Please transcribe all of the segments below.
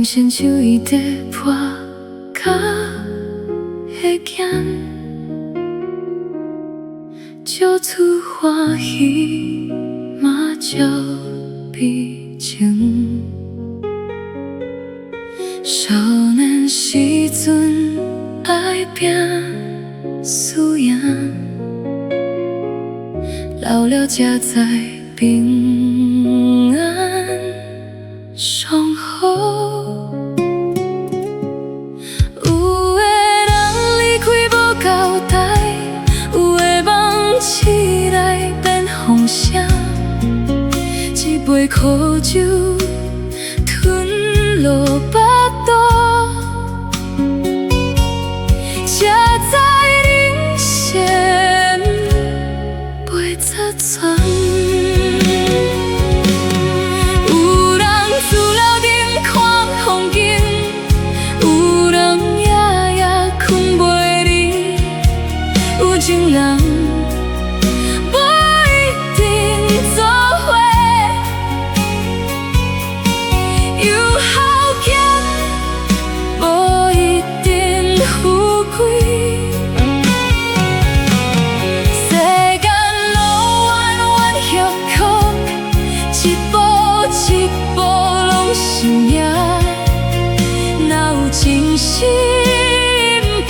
生就伊在破甲会咸，少出欢喜嘛少悲情。少年时阵爱拼输赢，老了才知平安上好。有的人离开无交代，有的梦醒来变风声，一杯苦酒吞落腹肚，才知人生袂杂转。有人自流阵看风景，有人夜夜困袂离，有情人不一定做伙，有好行无一定富贵。世间路弯弯曲曲，一步一步拢是命，哪有真心陪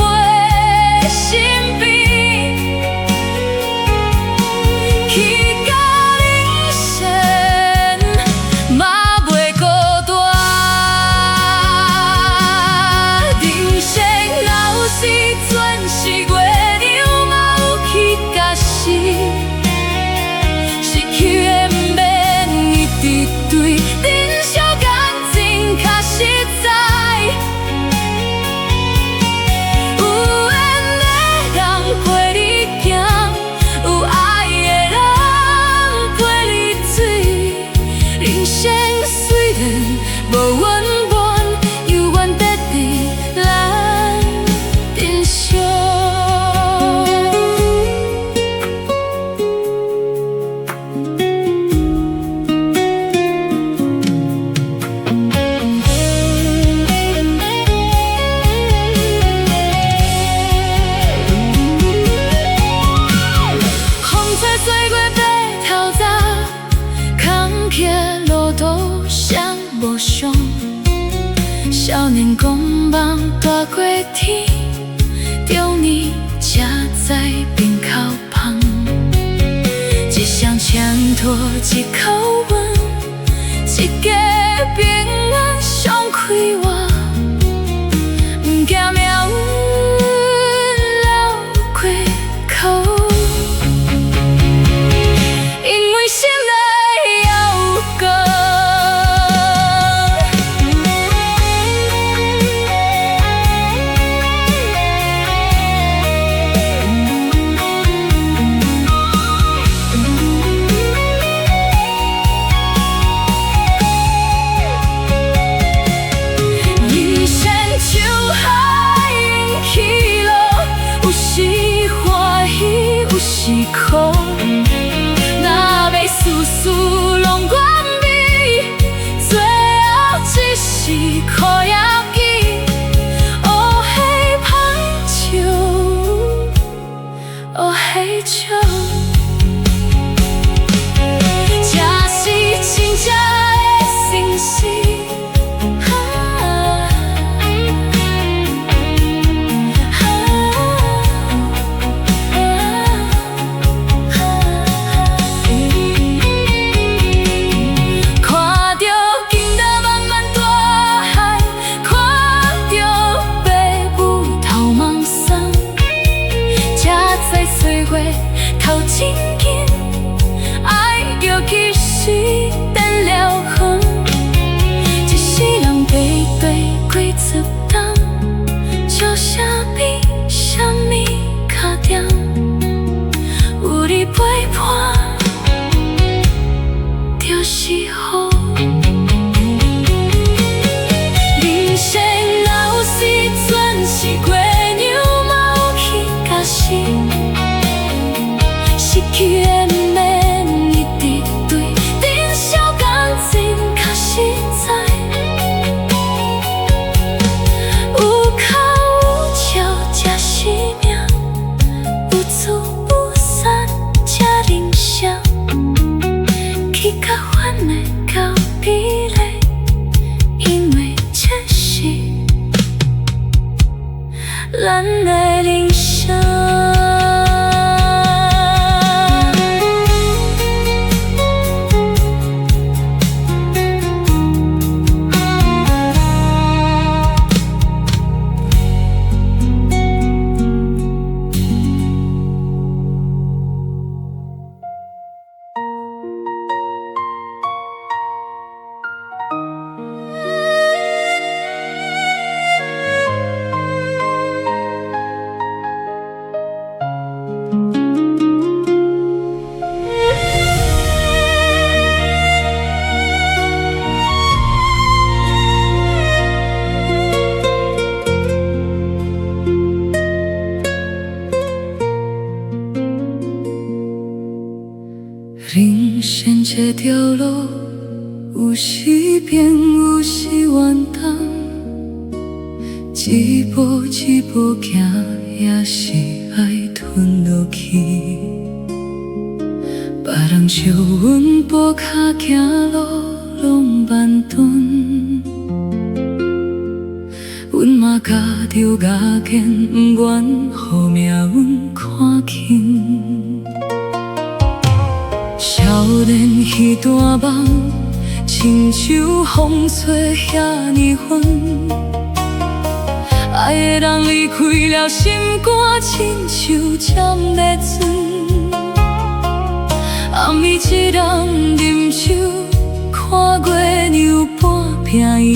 身边？去到人生嘛袂孤单，人生哪有时阵是月亮嘛有去甲死，失去的不免一直对，珍惜感情较实在。有缘的人陪你行，有爱的人陪你醉。人生虽然无温暖，犹原在咱珍惜。风吹岁月白头早，扛起路途谁无想？少年狂妄大过天，中年才知病口芳。一双牵拖一口温，一家平安上快活。不惊命运流过口，因为心内有歌。人生就海涌起落，有时欢喜，有时苦。若要事事拢完美，最后只是苦也记。乌黑香酒，乌黑酒，才是真正的心事。看着今仔慢慢大海，看着爸母头毛送，才知岁月透真紧，爱着其实等了远。一世人背对几十冬，照啥比啥物较重？有你陪伴，就是好。人生哪有时阵是月亮嘛有去甲死，失去的不免一直对，珍惜感情较实在。路有时变，有时弯东，一步一步行，也是爱吞落去。别人笑阮步脚行路拢慢顿，阮嘛加着牙坚，不愿予命运看轻。少年彼段梦，亲像风吹遐尼远，爱的人离开了，心肝亲像尖的船。暗暝一人饮酒，看月亮半片伊。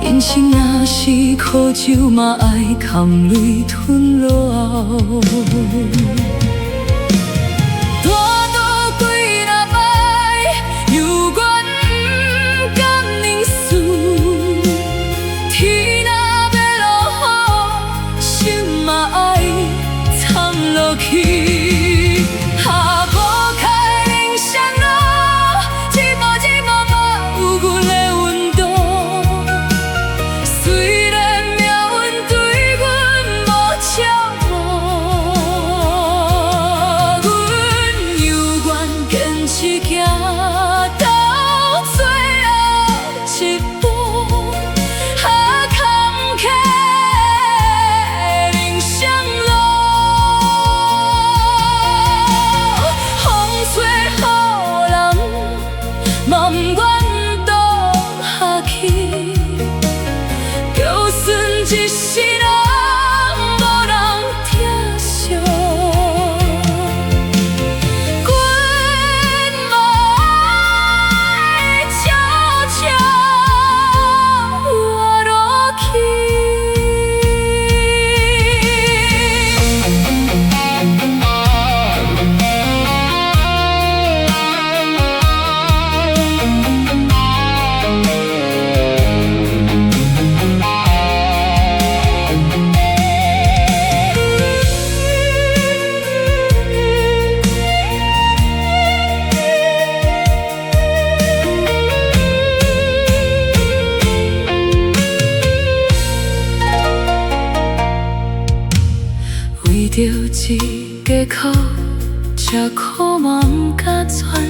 人生若是苦酒，嘛爱含泪吞落。大渡几若摆，犹原不甘认输。天若要落雨，心嘛爱藏落去。一世人无人疼惜，阮嘛爱悄悄活落去。为着一家口，吃苦嘛不敢喘。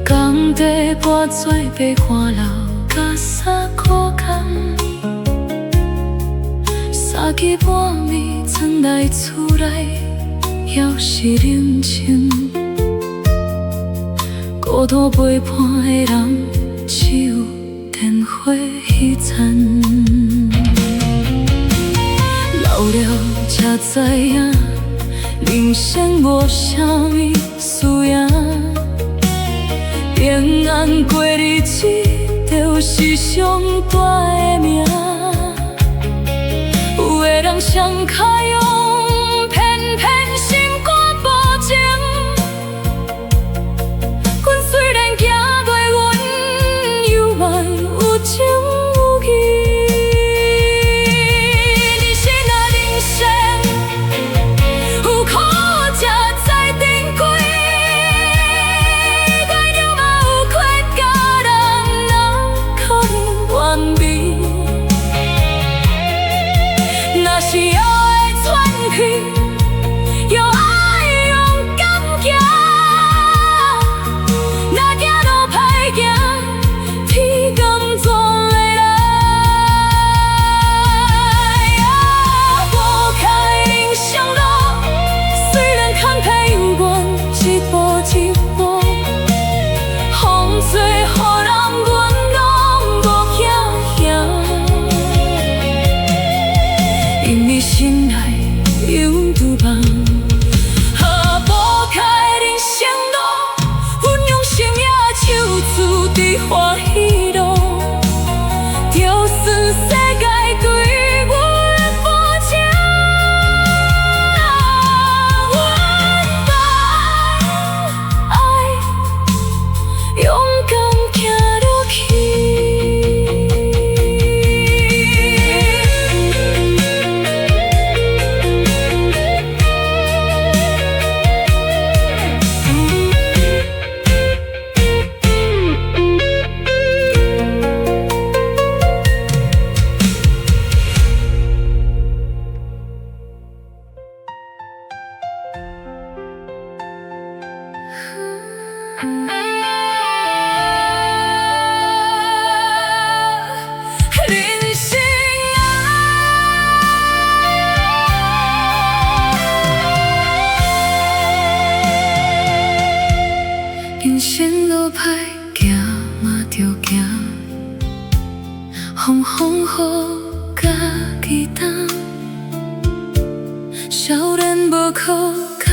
工地搬做白汗流，甲衫苦干。三更半暝转来厝内，还是冷清。孤单陪伴的人，只有电火彼残。老了才知影，人生无啥物需要。平安过日子，就是上大的命。有的人上卡用，偏偏心肝无情。阮虽然行袂稳，犹嘛有情有义。若是要的喘气，又爱勇敢行。若行路歹行，天甘怎会来？无开人生路，虽然坎坷犹原一步一步，风吹雨淋，阮拢无惊吓。因你心内有独梦，拨开人生路，阮用生命手注伫欢喜路，就算世界对阮无情，阮嘛爱勇敢行落去。人生路歹行嘛着行，风风雨甲期待，少年无靠甲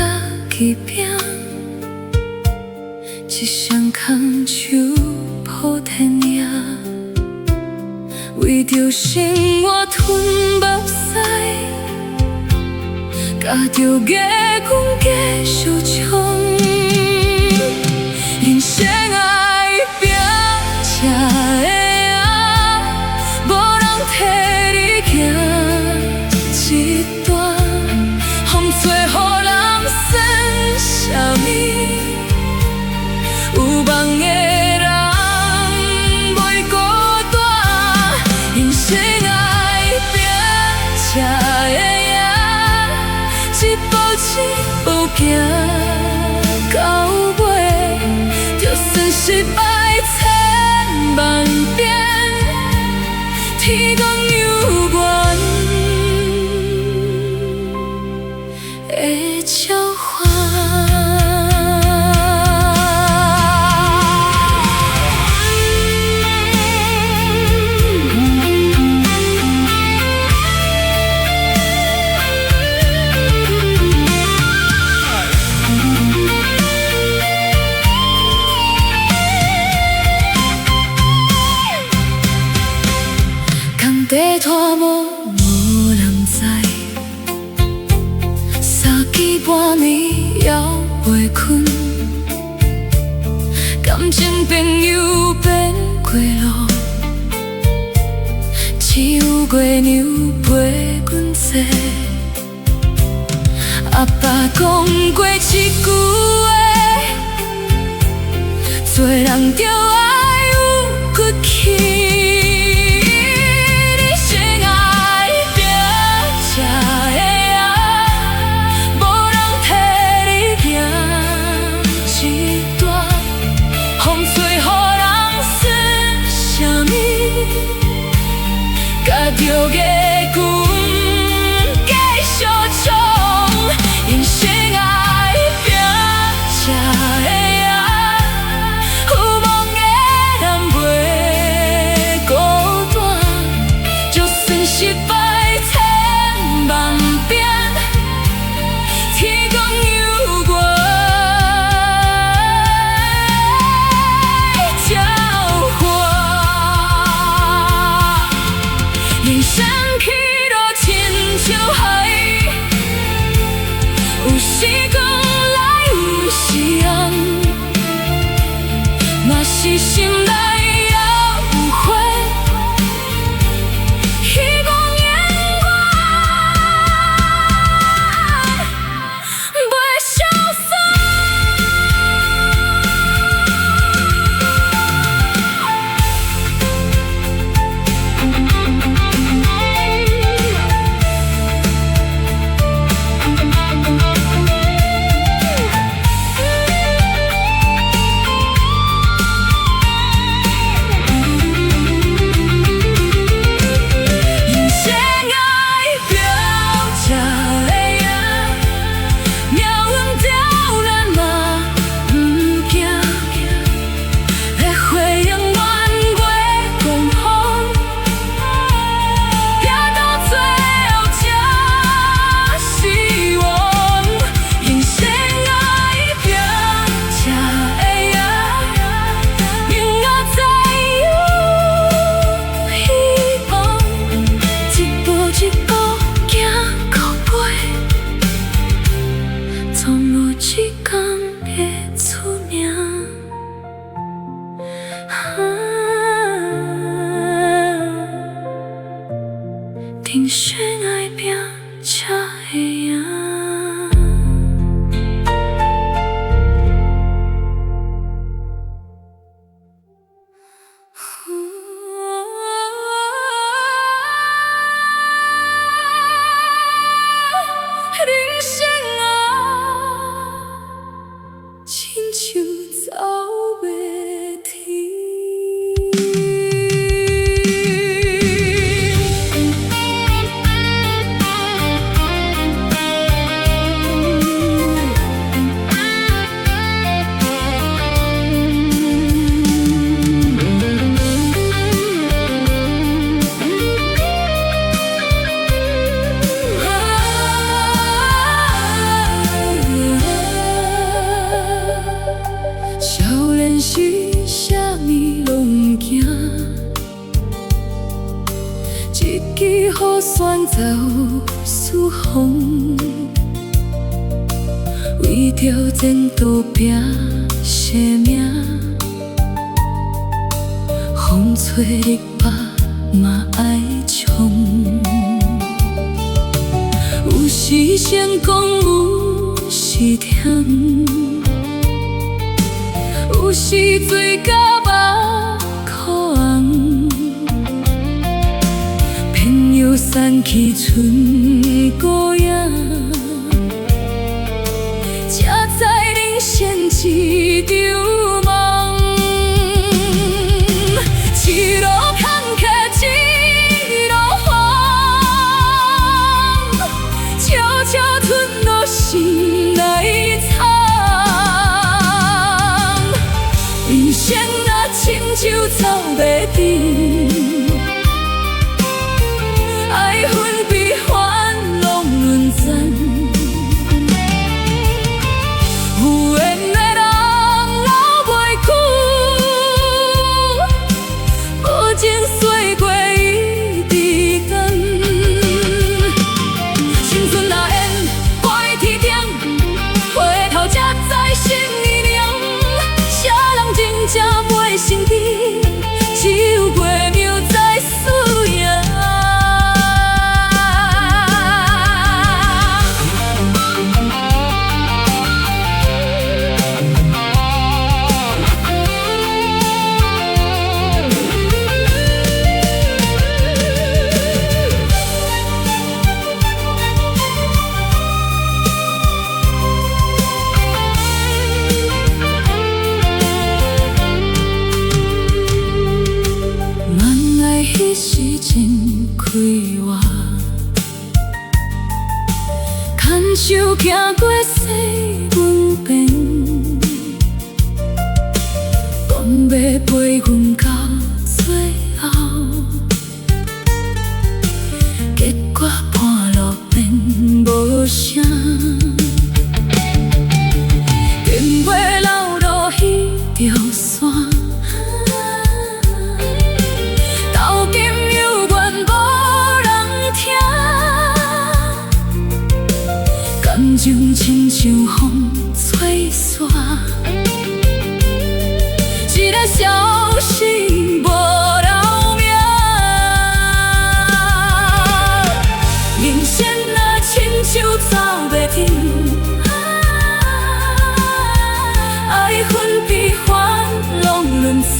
欺骗，一双空手抱天野，为着生活吞目屎，甲着假阮继续冲。人生爱拼才会赢，无人替你行一段，风吹予人算啥物？有梦的人袂孤单，人生爱拼才会赢，一步一步行到尾。就算失败千万遍，天公有缘会召唤。地拖无人知，三更半暝还袂困，感情朋友变过路，只有月娘陪阮坐。阿爸讲过一句话，做人着爱有骨气。甲着假拳继续冲，人生爱拼才会赢，有梦的人袂孤单，就算失败千万遍，天公有缘召唤。人生去路亲像海，有时光来有时暗，嘛是心内也有花，希望永远袂消散。人生爱拼才会赢。人生啊，亲像草。走思风，为着前途拼性命，风吹日打嘛爱冲。有时成功，有时忝，有时醉甲目苦红，偏又散去剩孤影，才知人生一场梦。一路坎坷一路风，悄悄吞落心内藏。人生若亲像走袂甜，爱分悲欢拢轮转。有缘的人留袂久，无情岁月一直等。青春若缘挂天顶，回头才知心意凉。啥人真正袂心甜，只有月庙在思念。彼时真快活，牵手行过西门边，讲要陪阮到最后，结果半路变无声。电话老路彼条线。感情亲像风吹散，一个消息无留名。人生若亲像走袂停，爱恨悲欢拢轮转。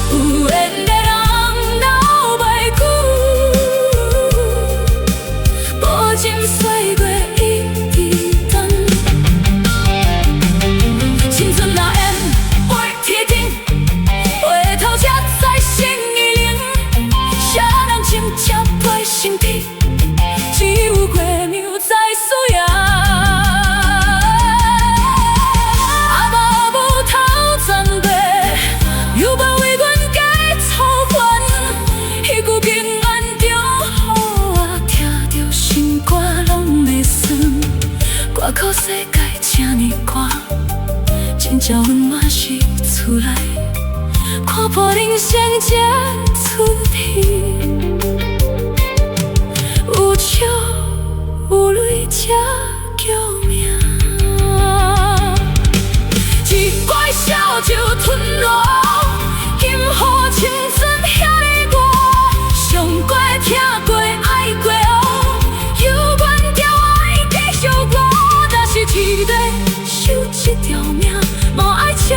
有缘的人留袂久，无情岁月一直等。青春若缘飞天顶，回头才知心意冷。啥人真正袂心甜，只有月庙在思念。阿爸母头前白，又无为阮加操烦。彼句平安就好啊，听着心肝拢会酸。外口世界这呢寒，真正温暖是厝内，看破人生这春天。有笑有泪才叫命，一怪笑就吞落，今予青春遐尼热，上过听过爱过哦，犹原条爱继续活，但是一个守一条命，无爱笑。